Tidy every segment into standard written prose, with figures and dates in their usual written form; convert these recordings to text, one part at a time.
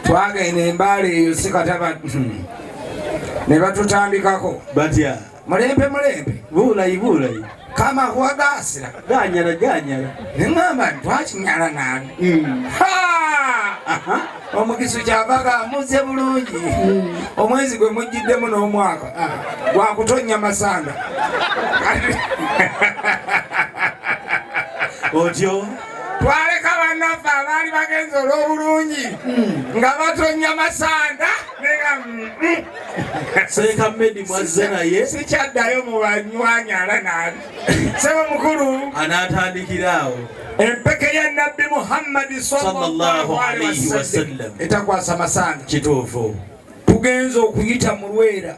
twagenda embala eyo sikataba ne batutandikako batya mulembe bulayi kama kuwagasira ganyala neŋŋamba twakinyala nani omugisu kyavaga amuze bulungi omwezi gwe mujjiddemu n'omwaka gwakutonnya masanga otyo twaleka bannaffe abaali bagenza olw'obulungi nga batonya masanda seeka Medi mwazze naye sikyaddayo mu banywanyala nani sebo mukulu anaatandikiraawo empeke ya nabbi Muhammadi sallallahu alaihi wasallam etakwasa masanda kituufu tugenza okuyita mu Lwera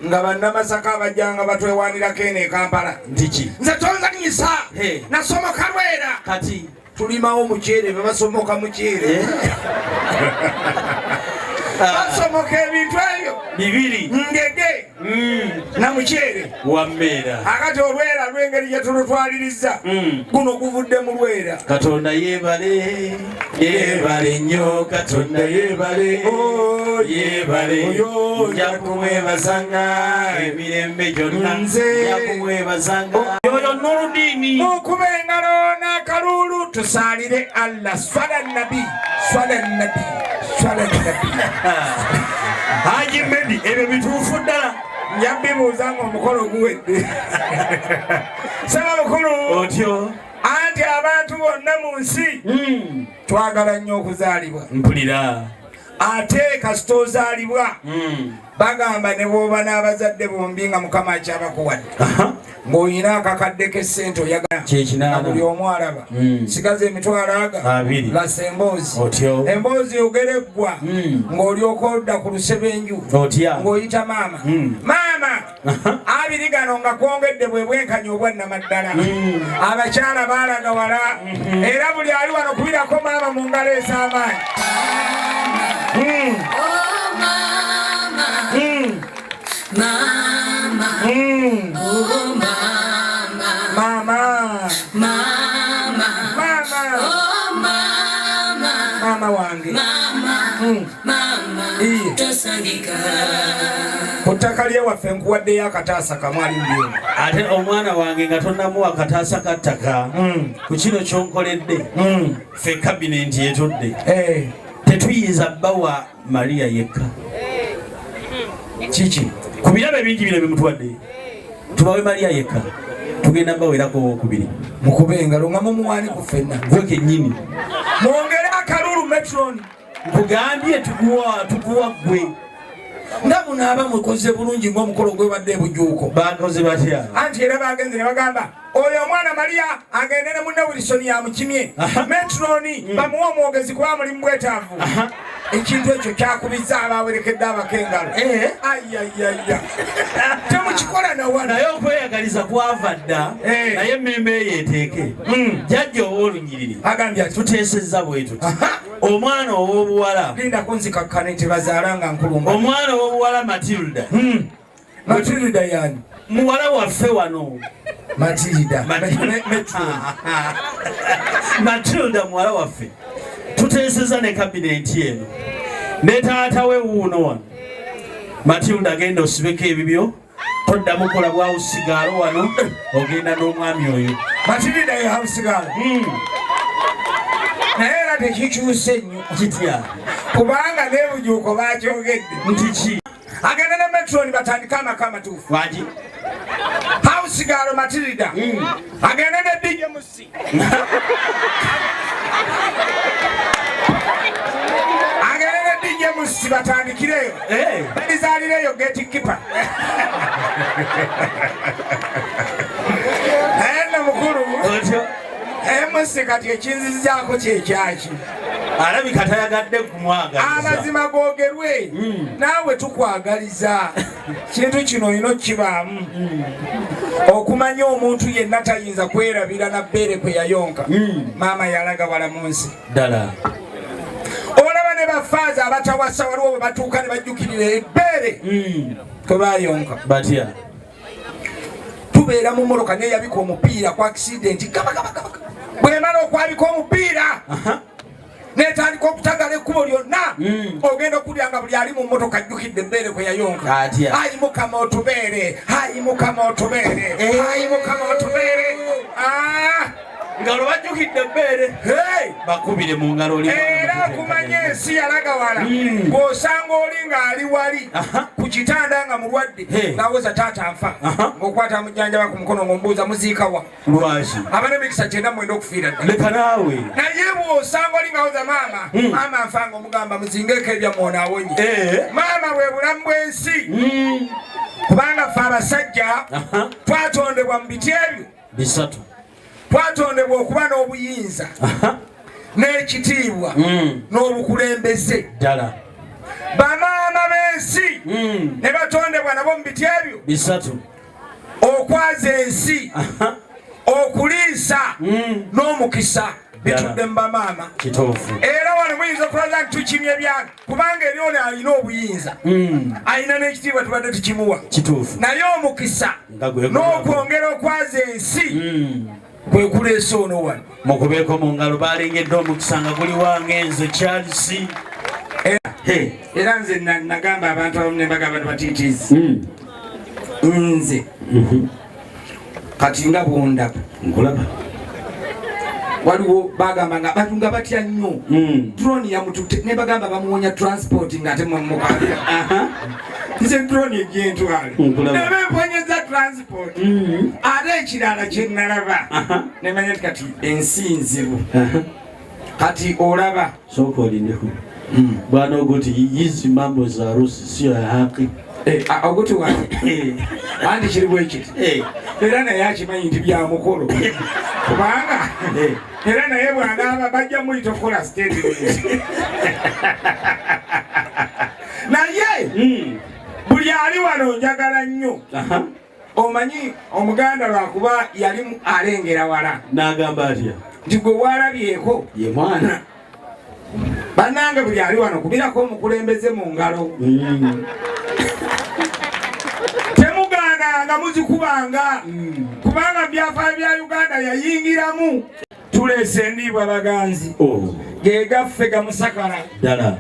nga bannamasaka abajjanga batwewanirako eno e Kampala ntiki nze tonzanyisa nasomoka Lwera kati tulimawo muceere bebasomoka muceere basomoka ebintu ebyo bibiri ngege na muceere wammeera akati Olwera lw'engeri gye tulutwaliriza guno guvudde mu Lwera. Katonda yeebale nnyo Katonda yeebale nja kumwebazanga emirembe gyonna nja kumwebazanga oyo n'oludiini okuba engalo n'akaluulu tusaalire Allah swala nabi Haji Medi ebyo bituufu ddala njabibuuzanga omukolo guwedde saba bukulu otyo anti abantu bonna mu nsi twagala nnyo okuzaalibwa mpulira ate kasita ozaalibwa bagamba ne bw'oba n'abazadde bombi nga Mukama akyabakuwadde ng'olina akakadde k'essente oyagala kyekinaana buli omu alaba sigaza emitwalo abiri lasa emboozi otyo emboozi ogereggwa ng'olyoka odda ku lusebenju otya ng'oyita maama maama abiri gano nga kwongedde bwe bwenkanya obwannamaddala abakyala baalaga wala era buli ali wano kubirako maama mu ngalo ez'amaanyi Mama wange kutaka lye waffe nkuwaddeyo akataasa kamwali mbyewo ate omwana wange nga tonnamuwa akataasa kattaka ku kino kyonkoledde ffe kabinenti yetudde tetuyinza bbawa Maria yekka kiki ku birabo bingi bino bimutwadde tubawe Maria yekka tugenda mbawerako okubiri mukube engalo nga mumuwaani ku ffenna gwe kennyini mwongere akalulu metroni nkugambye tukuwa gwe nga munaaba mukoze bulungi ng'omukolo gwebadde ebujuuko bakoze batya anti era bagenze ne bagamba oyo omwana Maria agende ne munne Wilson yamukimye metroni bamuwa omwogezi kuba mulimu bwetaavu ekintu ekyo kyakubiza abawerekedde abakengalo ayayaya temukikola nawana naye okweyagaliza kwava dda naye emmembe eyo eteeke jjajja oba olunyiriri agambye ati tuteesezza bwe tuti omwana ow'obuwala linda kunzikakkane nti bazaalanga nkulumba omwana ow'obuwala Matilda yani muwala waffe wano Matilda muwala waffe tuteeseza ne kabinenti eno ne taata we wuuno wano Matilda agenda osibeko ebibyo toddamu kola bwawusigaalo wano ogenda n'omwami oyo Matilda ye hawusigaalo naye era tekikyuse nnyo kitya kubanga n'ebujuuko bakyogedde nti ki agenda ne metroni batandika amaka amatuufu waki hawusigaalo Matilda agenda ne DJ Musi agenda ne DJ Musi batandikireyo balizaalireyo gatekeeper naye nno mukulu Musi kati ekinzizaako kyekyaki alabika tayagadde kumwagaliza amazima googerwe naawe tukwagaliza kintu kino olina okukibaamu okumanya omuntu yenna tayinza kwerabira na bbeere kwe yayonka maama yalaga wala mu nsi ddala olaba ne bafaaza abatawasa waliwo bwe batuuka ne bajjukirira ebbeere kwe bayonka batya tubeera mu mmoloka naye yabika omupiira ku accident bwemala okwabika omupiira netandika ekkubo lyonna ogenda okulyanga buli ali mu mmotoka ajjukidde embeere kwe yayonka. Ayi Mukama otubeere, ayi Mukama otubeere, ayi Mukama otubeere. Ngalo bajjukidde embeere bakubire mu ngalo oli. Era kumanya ensi yalaga wala ng'osanga oli ng'ali wali ku kitanda nga mulwadde n'awoza taata nfa ng'okwata amujjanjaba ku mukono ng'ombuuza muziika wa. Lwaki abanemikisa 9 okufiira ddala. Leka naawe naye bw'osanga oli ng'awoza maama nfa ng'omugamba muzingeeko ebyammwe onaawonye. Maama bwe bulamu bw'ensi kubanga ffe abasajja twatondebwa mu biti ebyo bisatu. Twatondebwa okuba n'obuyinza n'ekitiibwa n'obukulembeze ddala. Bamaama b'ensi ne batondebwa nabo mu biti ebyo bisatu: okwaza ensi, okuliisa n'omukisa bitudde mu bamaama. Kituufu. Era wano muyinza okulaza nti tukimye byange kubanga eri ono alina obuyinza alina n'ekitiibwa tubadde tukimuwa. Kituufu. Naye omukisa n'okwongera okwaza ensi kwe kuleese ono wano. Mukubeeko mu ngalo balengedde omukisa nga guli wange nze Charles. Era nze nagamba abantu abamu ne mbagamba batiitiizi nze kati nga bwondaba nkulaba waliwo bagamba nga abantu nga batya nnyo drone yamutute ne bagamba bamuwonya transport ng'ate mukabira nze drone egyentwale ne bemponyeza transport. Ate ekirala kye nalaba ne manya nti kati ensi nzibu. Kati olaba soko olindeku bwana ogoti hizi mambo za harusi sio ya haki. Ogoti wange andi kiri bwe kiti era naye akimanyi nti bya mukolo kubanga era naye bw'anaaba bajja muyita okukola statement. Naye buli ali wano njagala nnyo. Omanyi omuganda lwakuba yali alengera wala n'agamba atya nti gwe walabyeko ye mwana bannange buli ali wano kubirako omukulembeze mu ngalo. Temugaananga muzikubanga kubanga byafaayo bya Uganda yayingiramu. Tuleese endiibwa baganzi gegaffe gamusakala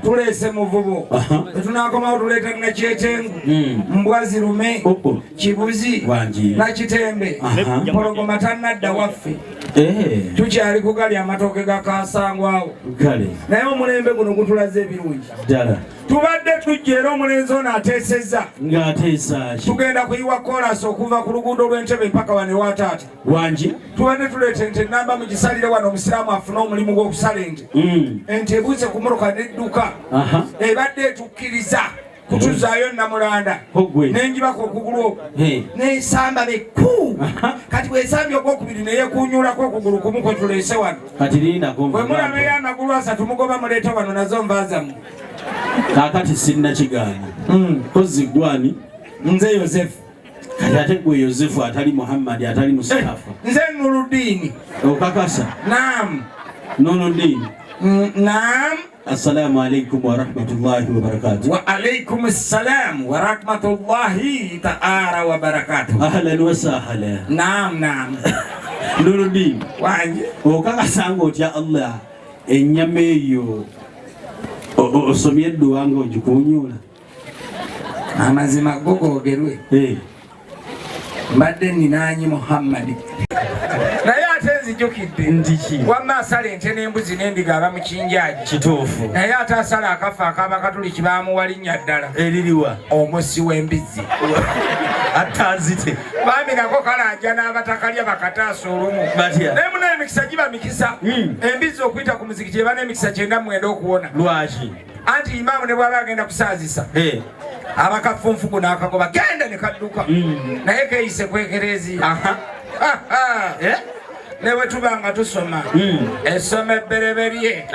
tuleese muvubo tetunakomawo tuleeta nakyetengu mbwazirume kibuzi nakitembe mpologoma tannadda waffe tukyali kugalya amatooke gakasangwawo naye omulembe guno gutulaze ebirungi tubadde tujja era omulenzi ono ateesezza tugenda kuyiwa kolasi okuva ku luguudo lw'Entebbe mpaka wano ewataata wangi tubadde tuleeta ente namba mu gisalire wano omusiraamu afune omulimu gw'okusala ente ente ebuuse ku mmotoka n'edduka ebadde etukkiriza kutuzaayo Namulanda n'engibako okugulu okwo n'esamba bekku kati bw'esambye ogwokubiri neyeekuunyuulako okugulu kumu kwe tuleese wano bwe mulabeyo amagulu asatu mugoba muleete wano nazo nvaazamu. Kakati sinna kigaana kozi gwani nze Yozefu kati ate gwe Yozefu atali Muhammad atali Mustafa nze Nuruddin. Okakasa? Naam. Nuruddin. Naam. Assalamu alaikum wa rahmatullahi wa barakatuh. Wa alaikum assalam wa rahmatullahi ta'ala wa barakatuh. Ahlan wa sahlan. Naam. Nuruddin wange okakasa ng'otya Allah ennyama eyo osomye edduwa ng'ogikuunyuula? Amazima gogogerwe mbadde ninaanyi Muhammad naye ate nzijukidde ndiki wamma asala ente n'embuzi n'endiga aba mu kinjaaji. Kituufu. Naye ate asala akafa akaba katuliki baamuwalinnya ddala eririwa omussi w'embizzi atanzite bambi nako kalanja n'abatakalya bakataasa olumu naye munaye emikisa giba mikisa. Embizzi okuyita ku muzikiti eba n'emikisa 9 okuwona. Lwaki? Anti imaamu ne bw'aba agenda kusaazisa abakafunfugu n'akagoba genda ne kadduka naye keeyise kwekereeziya. Ne bwe tuba nga tusoma essomo ebbereberye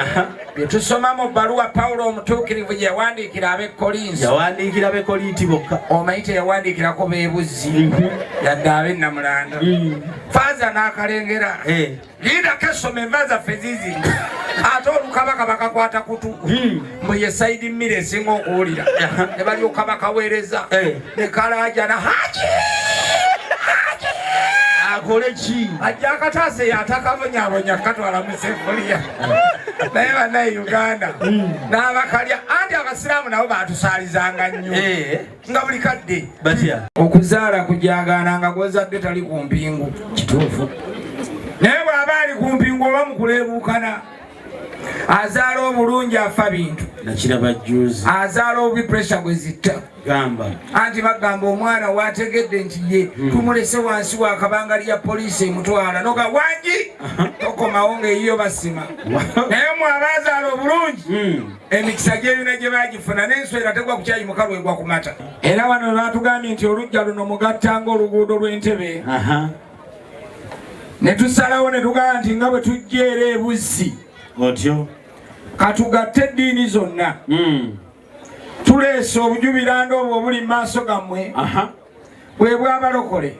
bye tusoma mu bbaluwa Pawulo omutuukirivu gye yawandiikira ab'Ekkolinso. Yawandiikira b'Ekolinti bokka. Omanyi teyawandiikirako beebuzi yadde ab'e Namulanda. Faaza n'akalengera liidako essoma enva zaffe ziiziri ate olukabaka bakakwata kutu mbwe ye Saidi Mmira esinga okuwulira ne balyoka bakaweereza ne kalaajana haji akole ki ajja akataase yatakabonyabonya katwala mu sefuliya naye bannaye Uganda n'abakalya anti abasiraamu nabo batusaalizanga nnyo nga buli kadde batya okuzaala kujagaananga gwozadde tali ku mpingu kituufu naye bw'aba ali ku mpingu oba mukuleebuukana azaala obulungi afa bintu nakiraba juzi azaala obubi pressure bwe zitta gamba anti bagamba omwana waategedde nti ye tumulese wansi wakabanga lya poliisi emutwala noga wangi tokomawo ng'eyiyo basima naye mwe abazaala obulungi emikisa gy'ebina gye bagifuna n'enswera tegwa ku kyayi mukalu egwa ku mata era wano we batugambye nti olujja luno mugattanga oluguudo lw'Entebe ne tusalawo ne tugamba nti nga bwe tujja era ebuzzi otyo katugatte eddiini zonna tuleese obujubiranga obwo obuli mu maaso gammwe bwe bw'abalokole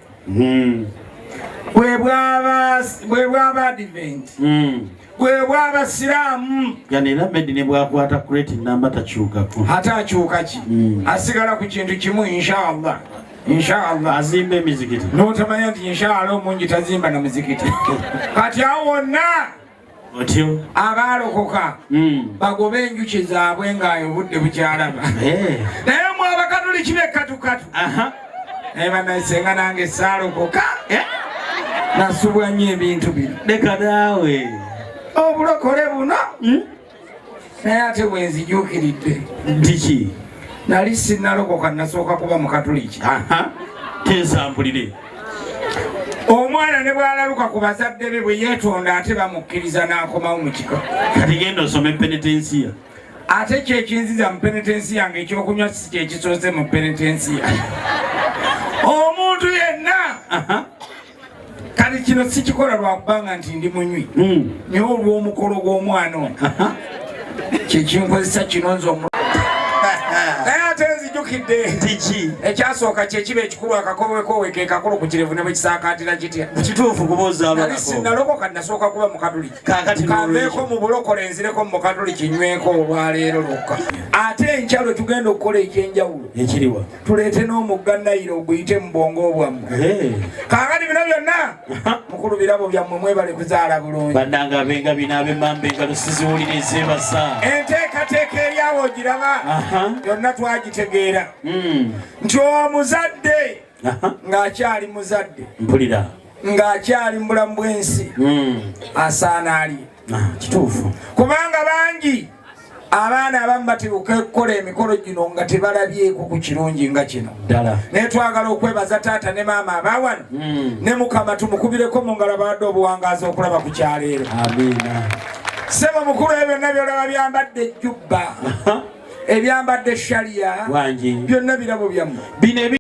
bwe bw'aba advent bwe bw'abasiraamu ganera medi ne bwakwata kureti namba takyukako ate akyuka ki asigala ku kintu kimu inshallah inshallah azimba emizikiti n'otamanya nti inshallah omungi tazimba na muzikiti kati awo wonna otyo abaalokoka bagobe enjuki zaabwe ng'ayo obudde bukyalaba naye mwe abakatoliki b'ekkatukatu naye banayisenga nange saalokoka nasubwa nnyo ebintu bino leka naawe obulokole buno naye ate bwe nzijuukiridde ndiki nali sinnalokoka nasooka kuba mukatoliki tensampulire omwana ne bwalaluka ku bazadde be bwe yeetonda ate bamukkiriza n'akomawo mu kika kati genda osome penetensiya ate kyekinziza mu penetensiya nga ekyokunywa si kyekisoose mu penetensiya omuntu yenna kati kino sikikola lwakubanga nti ndi munywi naye olw'omukolo gw'omwana ono kyekinkozesa kino nze naye ate nzijukidde ndiki ekyasooka kyekiba ekikulu akakowekowe ke kakulu ku kirevu ne bwe kisaakaatira kitya kituufu kubooza nali sinnalokoka nasooka kuba mukatoliki kanveeko mu bulokole nzireko mu mukatoliki nyweko olwaleero lwokka ate enkyalo tugenda okukola ekyenjawulo ekiriwa tuleete n'omugga nayiro oguyite mu bwongo bwammwe kaakati bino byonna mukulu birabo byammwe mwebale kuzaala bulungi bannanga abenga bino ab'emmamba engalo siziwulire ezebasa enteekateeka eryawo ogiraba yonna twagitegeera nti omuzadde ng'akyali muzadde mpulira ng'akyali mu bulamu bw'ensi asaana alye kituufu kubanga bangi abaana abamu batebuka okukola emikolo gino nga tebalabyeko ku kirungi nga kino ddala naye twagala okwebaza taata ne maama abawano ne mukama tumukubireko mu ngalo abadde obuwangaazi okulaba ku kyaleero amiina sebo mukulu ebyo byonna byolaba byambadde ejjubba ebyambadde shaliya wangi byonna birabo byammwe bino